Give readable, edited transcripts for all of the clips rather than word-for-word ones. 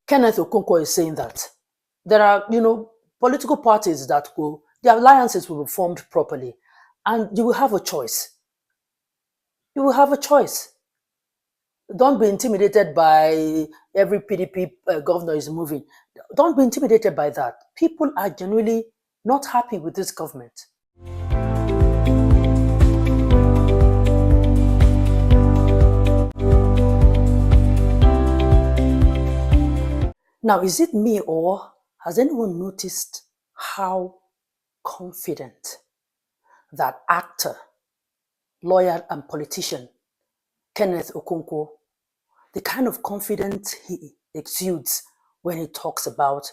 Kenneth Okonkwo is saying that there are, political parties that the alliances will be formed properly, and you will have a choice. You will have a choice. Don't be intimidated by every PDP governor is moving. Don't be intimidated by that. People are genuinely not happy with this government. Now, is it me, or has anyone noticed how confident that actor, lawyer, and politician Kenneth Okonkwo, the kind of confidence he exudes when he talks about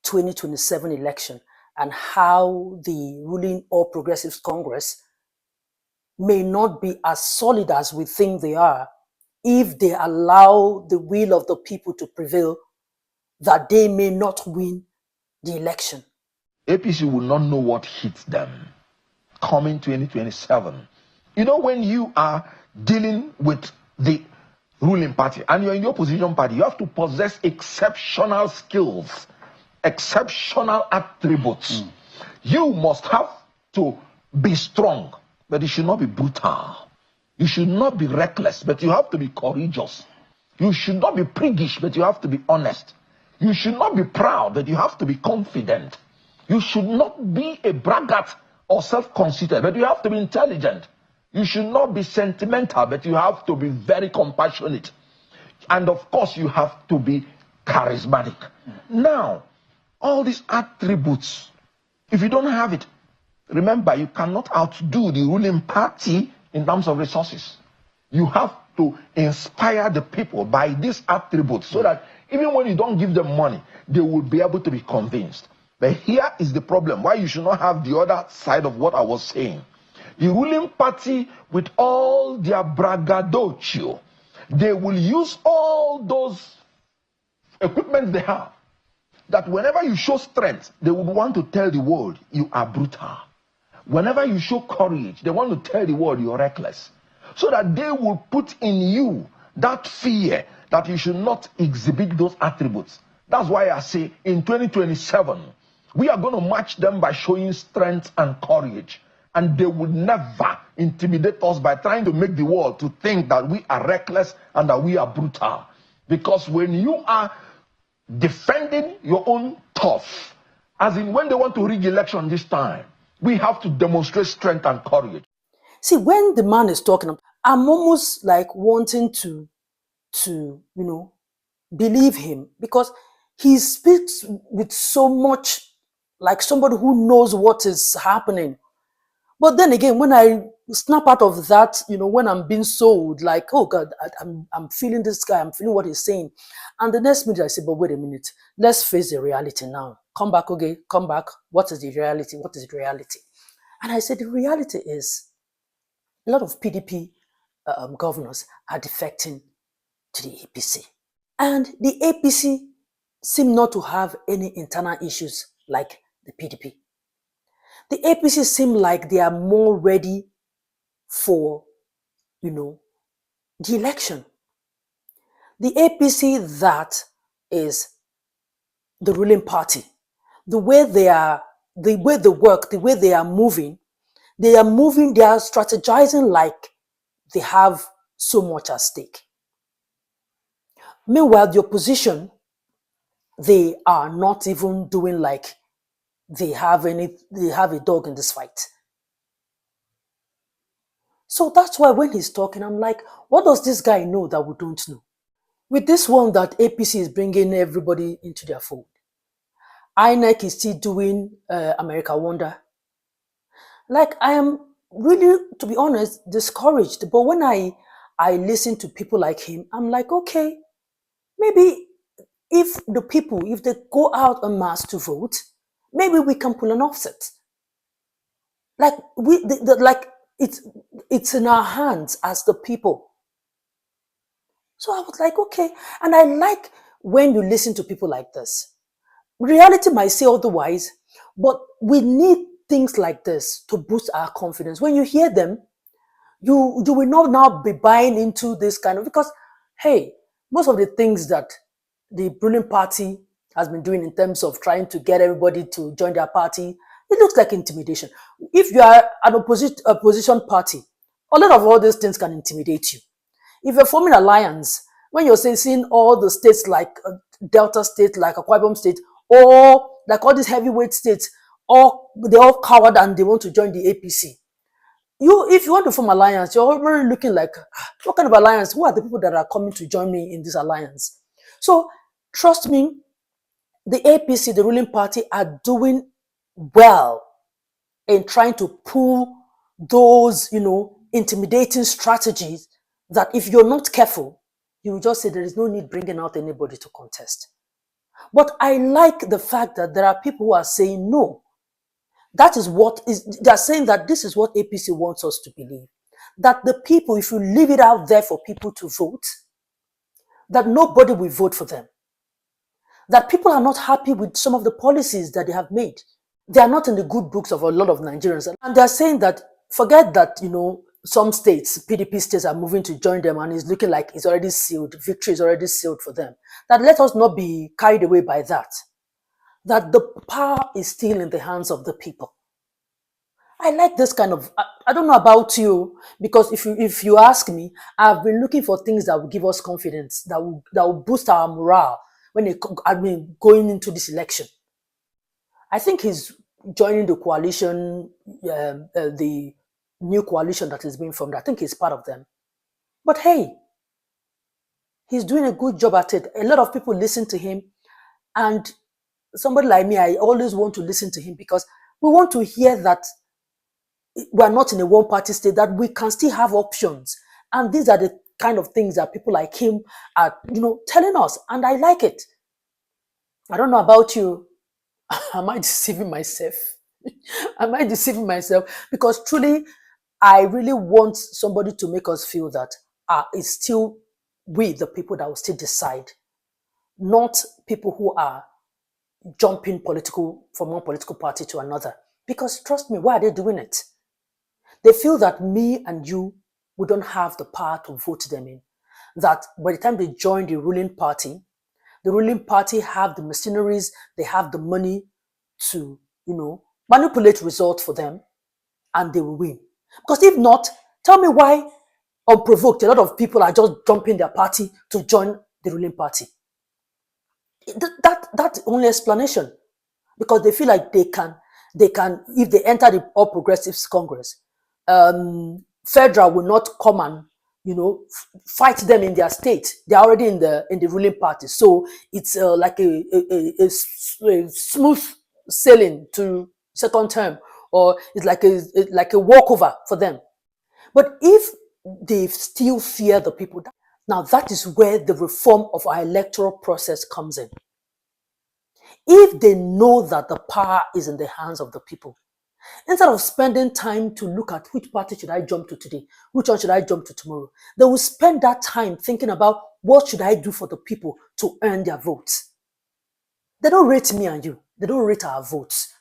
2027 election and how the ruling All Progressives Congress may not be as solid as we think they are if they allow the will of the people to prevail, that they may not win the election. APC will not know what hits them coming 2027. You know, when you are dealing with the ruling party and you're in the opposition party, you have to possess exceptional skills, exceptional attributes. You must have to be strong, but you should not be brutal. You should not be reckless, but you have to be courageous. You should not be priggish, but you have to be honest. You should not be proud, but you have to be confident. You should not be a braggart or self-conceited, but you have to be intelligent. You should not be sentimental, but you have to be very compassionate. And of course, you have to be charismatic. Now, all these attributes, if you don't have it, remember, you cannot outdo the ruling party in terms of resources. You have to inspire the people by these attributes so that even when you don't give them money, they will be able to be convinced. But here is the problem, why you should not have the other side of what I was saying. The ruling party, with all their braggadocio, they will use all those equipment they have, that whenever you show strength, they would want to tell the world you are brutal. Whenever you show courage, they want to tell the world you're reckless. So that they will put in you that fear that you should not exhibit those attributes. That's why I say in 2027, we are going to match them by showing strength and courage. And they will never intimidate us by trying to make the world to think that we are reckless and that we are brutal. Because when you are defending your own turf, as in when they want to rig election this time, we have to demonstrate strength and courage. See, when the man is talking, I'm almost like wanting to believe him, because he speaks with so much like somebody who knows what is happening. But then again, when I snap out of that, when I'm being sold, like, oh God, I'm feeling this guy, I'm feeling what he's saying. And the next minute I say, but wait a minute, let's face the reality now. Come back, okay, come back. What is the reality? What is the reality? And I said, the reality is a lot of PDP governors are defecting to the APC. And the APC seem not to have any internal issues like the PDP. The APC seem like they are more ready for, the election. The APC that is the ruling party, the way they work, the way they are moving, they are strategizing like they have so much at stake. Meanwhile, the opposition, they are not even doing like they have a dog in this fight. So that's why when he's talking, I'm like, what does this guy know that we don't know? With this one that APC is bringing everybody into their fold, INEC is still doing America Wonder. Like, I am really, to be honest, discouraged. But when I listen to people like him, I'm like, okay, maybe if the people, if they go out en masse to vote, maybe we can pull an offset. Like it's in our hands as the people. So I was like, okay. And I like when you listen to people like this. Reality might say otherwise, but we need things like this to boost our confidence. When you hear them, you will not now be buying into this kind of, because, hey, most of the things that the ruling party has been doing in terms of trying to get everybody to join their party, it looks like intimidation. If you are an opposition party, a lot of all these things can intimidate you. If you're forming alliance, when you're seeing all the states like Delta State, like Akwa Ibom State, or like all these heavyweight states, they're all coward and they want to join the APC. If you want to form alliance, you're already looking like, what kind of alliance? Who are the people that are coming to join me in this alliance? So trust me, the APC, the ruling party, are doing well in trying to pull those, intimidating strategies that if you're not careful, you will just say there is no need bringing out anybody to contest. But I like the fact that there are people who are saying no. That is what they're saying, that this is what APC wants us to believe. That the people, if you leave it out there for people to vote, that nobody will vote for them. That people are not happy with some of the policies that they have made. They are not in the good books of a lot of Nigerians. And they're saying that, forget that, some states, PDP states, are moving to join them and it's looking like it's already sealed. Victory is already sealed for them. That let us not be carried away by that. That the power is still in the hands of the people. I like this kind of, I don't know about you, because if you ask me, I've been looking for things that will give us confidence, that will boost our morale going into this election. I think he's joining the coalition, the new coalition that is being formed. I think he's part of them. But hey, he's doing a good job at it. A lot of people listen to him. And somebody like me, I always want to listen to him because we want to hear that we're not in a one-party state, that we can still have options. And these are the kind of things that people like him are, telling us. And I like it. I don't know about you. Am I deceiving myself? Am I deceiving myself? Because truly, I really want somebody to make us feel that it's still we, the people, that will still decide, not people who are jumping from one political party to another. Because trust me, why are they doing it? They feel that me and you, we don't have the power to vote them in. That by the time they join the ruling party have the mercenaries, they have the money to, manipulate results for them, and they will win. Because if not, tell me why, unprovoked, a lot of people are just jumping their party to join the ruling party. That's the only explanation. Because they feel like they can, if they enter the All Progressives Congress, Federal will not come and, fight them in their state. They're already in the ruling party. So it's like a smooth sailing to second term, or it's like a walkover for them. But if they still fear the people, now that is where the reform of our electoral process comes in. If they know that the power is in the hands of the people, instead of spending time to look at which party should I jump to today, which one should I jump to tomorrow, they will spend that time thinking about what should I do for the people to earn their votes. They don't rate me and you. They don't rate our votes.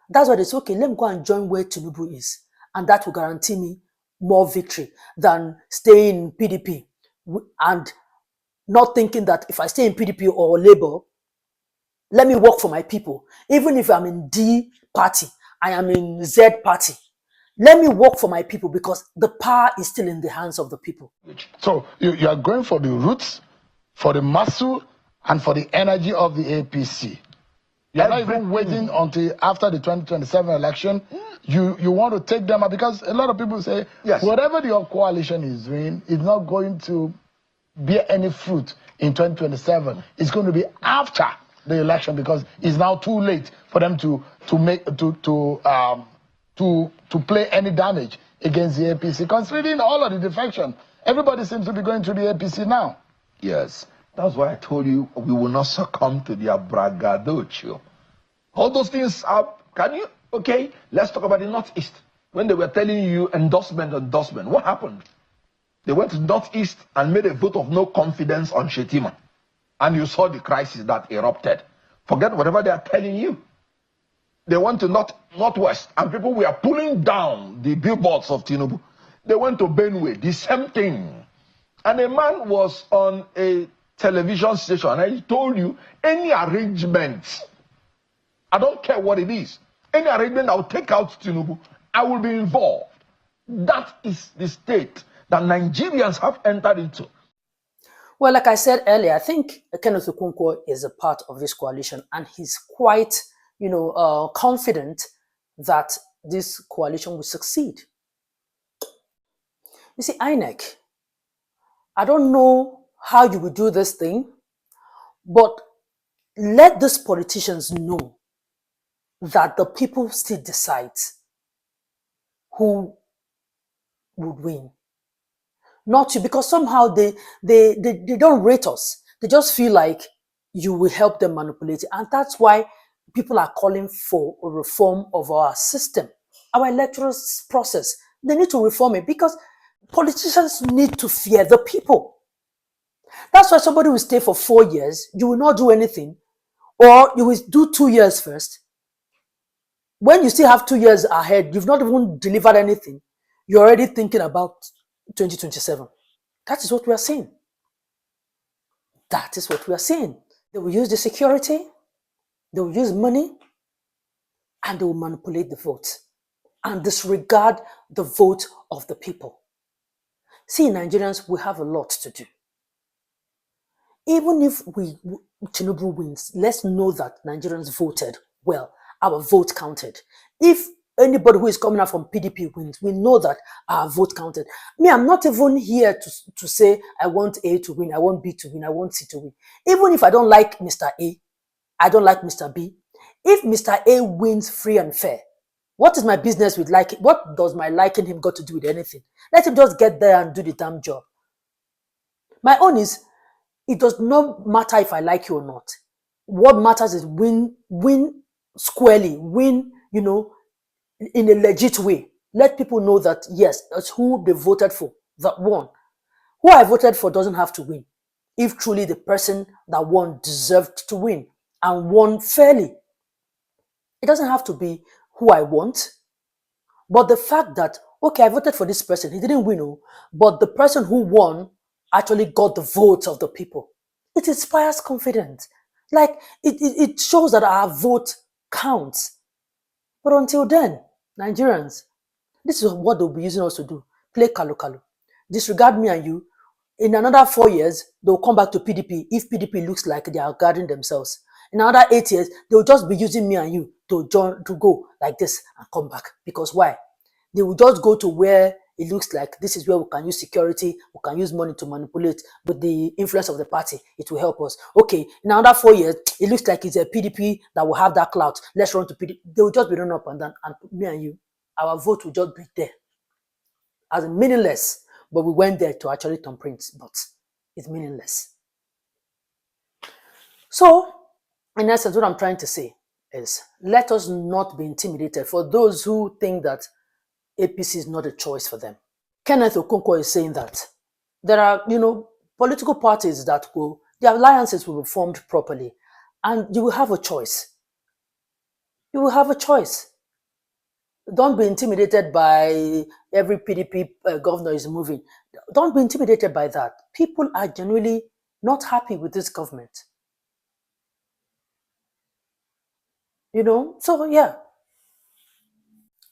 That's why they say, okay, let me go and join where Tinubu is. And that will guarantee me more victory than staying in PDP and not thinking that if I stay in PDP or Labour, let me work for my people. Even if I'm in D party, I am in Z party. Let me work for my people because the power is still in the hands of the people. So you are going for the roots, for the muscle, and for the energy of the APC. You're not even waiting until after the 2027 election. You want to take them out because a lot of people say, yes, whatever your coalition is doing is not going to bear any fruit in 2027. It's going to be after the election because it's now too late for them to play any damage against the APC. Considering all of the defection, everybody seems to be going to the APC now. Yes, that's why I told you we will not succumb to their braggadocio. All those things are, okay, let's talk about the Northeast. When they were telling you endorsement, what happened? They went to Northeast and made a vote of no confidence on Shetima. And you saw the crisis that erupted. Forget whatever they are telling you. They went to Northwest, and people were pulling down the billboards of Tinubu. They went to Benue, the same thing. And a man was on a television station, and I told you any arrangement, I don't care what it is, any arrangement that will take out Tinubu, I will be involved. That is the state that Nigerians have entered into. Well, like I said earlier, I think Kenneth Okonkwo is a part of this coalition, and he's quite, confident that this coalition will succeed. You see, INEC, I don't know how you will do this thing, but let these politicians know that the people still decide who would win. Not you, because somehow they don't rate us. They just feel like you will help them manipulate it. And that's why people are calling for a reform of our system, our electoral process. They need to reform it because politicians need to fear the people. That's why somebody will stay for 4 years, you will not do anything, or you will do 2 years first. When you still have 2 years ahead, you've not even delivered anything, you're already thinking about 2027. That is what we are seeing. That is what we are seeing. They will use the security, they will use money, and they will manipulate the vote and disregard the vote of the people. See, Nigerians, we have a lot to do. Even if Tinubu wins, let's know that Nigerians voted well. Our vote counted. If anybody who is coming out from PDP wins, we know that our vote counted. Me, I'm not even here to say I want A to win, I want B to win, I want C to win. Even if I don't like Mr. A, I don't like Mr. B. If Mr. A wins free and fair, what is my business with liking? What does my liking him got to do with anything? Let him just get there and do the damn job. My own is, it does not matter if I like you or not. What matters is win squarely, win, in a legit way. Let people know that, yes, that's who they voted for that won. Who I voted for doesn't have to win if truly the person that won deserved to win and won fairly. It doesn't have to be who I want, but the fact that, okay, I voted for this person, he didn't win, but the person who won actually got the votes of the people. It inspires confidence. Like, it shows that our vote counts. But until then, Nigerians, this is what they'll be using us to do. Play kalu. Disregard me and you. In another 4 years, they'll come back to PDP if PDP looks like they are guarding themselves. In another 8 years, they'll just be using me and you to go like this and come back. Because why? They will just go to where it looks like this is where we can use security, we can use money to manipulate with the influence of the party. It will help us. Okay, in another 4 years, it looks like it's a PDP that will have that clout. Let's run to PDP. They will just be running up and down, and me and you, our vote will just be there as meaningless. But we went there to actually thumbprint, but it's meaningless. So, in essence, what I'm trying to say is, let us not be intimidated for those who think that APC is not a choice for them. Kenneth Okonkwo is saying that there are, political parties that the alliances will be formed properly, and you will have a choice. You will have a choice. Don't be intimidated by every PDP governor is moving. Don't be intimidated by that. People are genuinely not happy with this government. So yeah.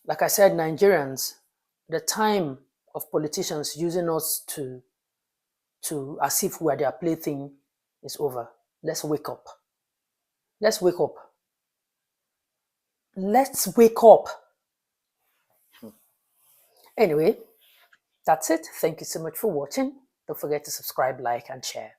Like I said, Nigerians, the time of politicians using us to as if we are their plaything is over. Let's wake up. Let's wake up. Let's wake up. Anyway, that's it. Thank you so much for watching. Don't forget to subscribe, like, and share.